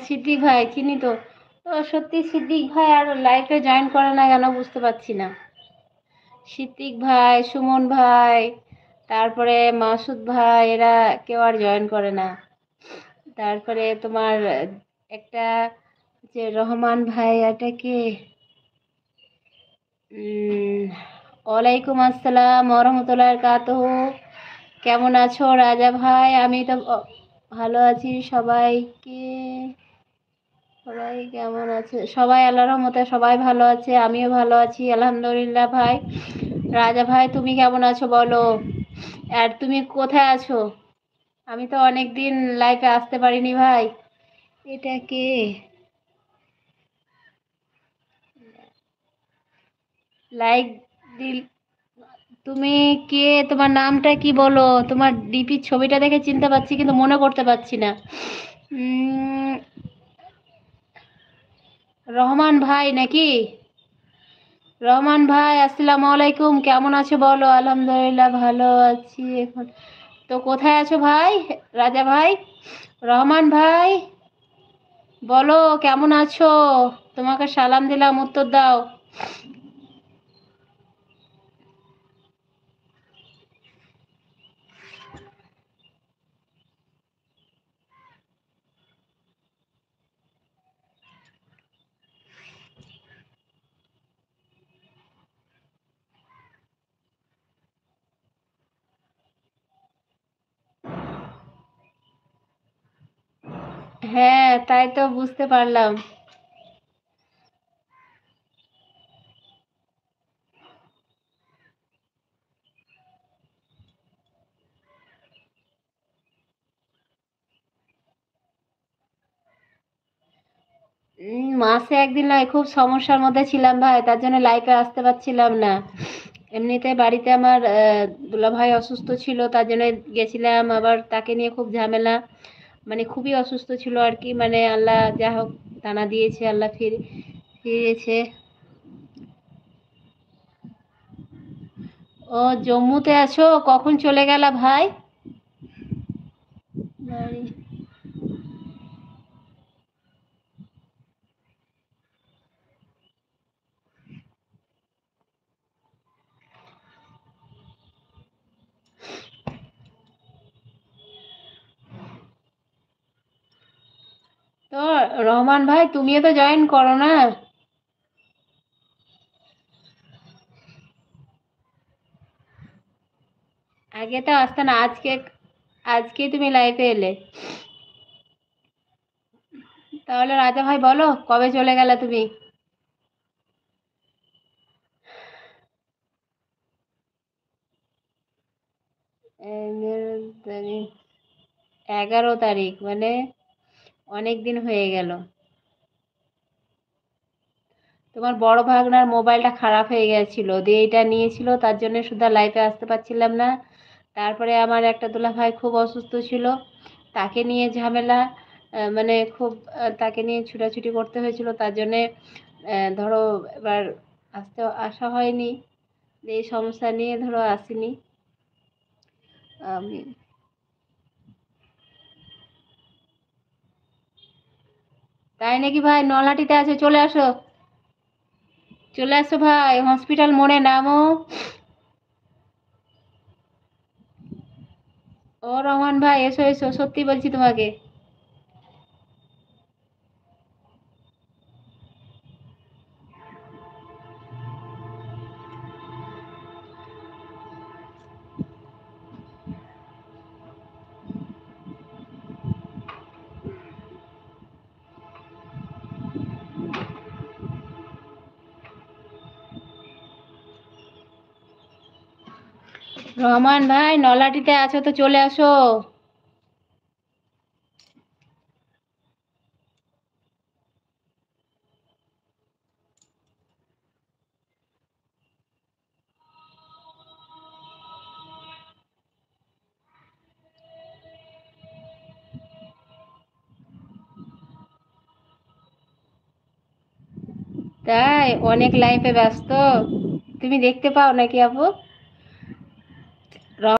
সিদ্দিক ভাই চিনি তো। তো সত্যি সিদ্দিক ভাই আর লাইফে জয়েন করে না কেন বুঝতে পারছি না। সিদ্দিক ভাই, সুমন ভাই, তারপরে মাসুদ ভাই, এরা কেউ আর জয়েন করে না। তারপরে তোমার একটা যে রহমান ভাই, এটা কে? ওয়ালাইকুম আসসালাম ওরহমতুল্লাহ কাতহু। কেমন আছো রাজা ভাই? আমি তো ভালো আছি। সবাই কেমন আছে? সবাই আল্লাহর রহমতে সবাই ভালো আছে, আমিও ভালো আছি আলহামদুলিল্লাহ। ভাই রাজা ভাই, তুমি কেমন আছো বলো? আর তুমি কোথায় আছো? আমি তো অনেক দিন লাইফে আসতে পারিনি ভাই। এটা কে? লাইক দিল। তুমি কে? তোমার নামটা কি বলো? তোমার ডিপির ছবিটা দেখে চিনতে পারছি কিন্তু মনে করতে পারছি না। উম, রহমান ভাই নাকি? রহমান ভাই আসসালামু আলাইকুম, কেমন আছো বলো? আলহামদুলিল্লাহ ভালো আছি এখন। তো কোথায় আছো ভাই? রাজা ভাই, রহমান ভাই, বলো কেমন আছো? তোমাকে সালাম দিলাম, উত্তর দাও। হ্যাঁ, তাই তো বুঝতে পারলাম। মাসে একদিন নয়, খুব সমস্যার মধ্যে ছিলাম ভাই, তার জন্য লাইফে আসতে পারছিলাম না। এমনিতে বাড়িতে আমার দুলাভাই অসুস্থ ছিল, তার জন্য গেছিলাম, আবার তাকে নিয়ে খুব ঝামেলা। মানে খুবই অসুস্থ ছিল আর কি, মানে আল্লাহ যা হোক টানা দিয়েছে, আল্লাহ ফিরিয়েছে। ও, জম্মুতে আছো? কখন চলে গেলা ভাই বাড়ি? তো রহমান ভাই, তুমিও তো জয়েন করো না? আগে তো আসতে না, আজকে তুমি লাইফে এলে। তাহলে রাজা ভাই বলো, কবে চলে গেলা তুমি? তারিখ, 11 তারিখ, মানে অনেক দিন হয়ে গেল। তোমার বড় ভাগনার মোবাইলটা খারাপ হয়ে গেছিল, দিয়ে এটা নিয়েছিল, তার জন্য শুধু লাইফে আসতে পারছিলাম না। তারপরে আমার একটা দুলাভাই খুব অসুস্থ ছিল, তাকে নিয়ে ঝামেলা। মানে খুব তাকে নিয়ে ছুটাছুটি করতে হয়েছিল, তার জন্যে ধরো এবার আসা হয়নি। এই সমস্যা নিয়ে ধরো আসিনি আমি। তাই নাকি ভাই? নলহাটিতে আছে, চলে আসো। চলে আসো ভাই, হসপিটাল মোড়ে নামো। ও রহমান ভাই, এসো এসো, সত্যি বলছি তোমাকে। রহমান ভাই, নলহাটিতে আছো তো চলে আসো। তাই অনেক লাইফে ব্যস্ত, তুমি দেখতে পাও নাকি আপু?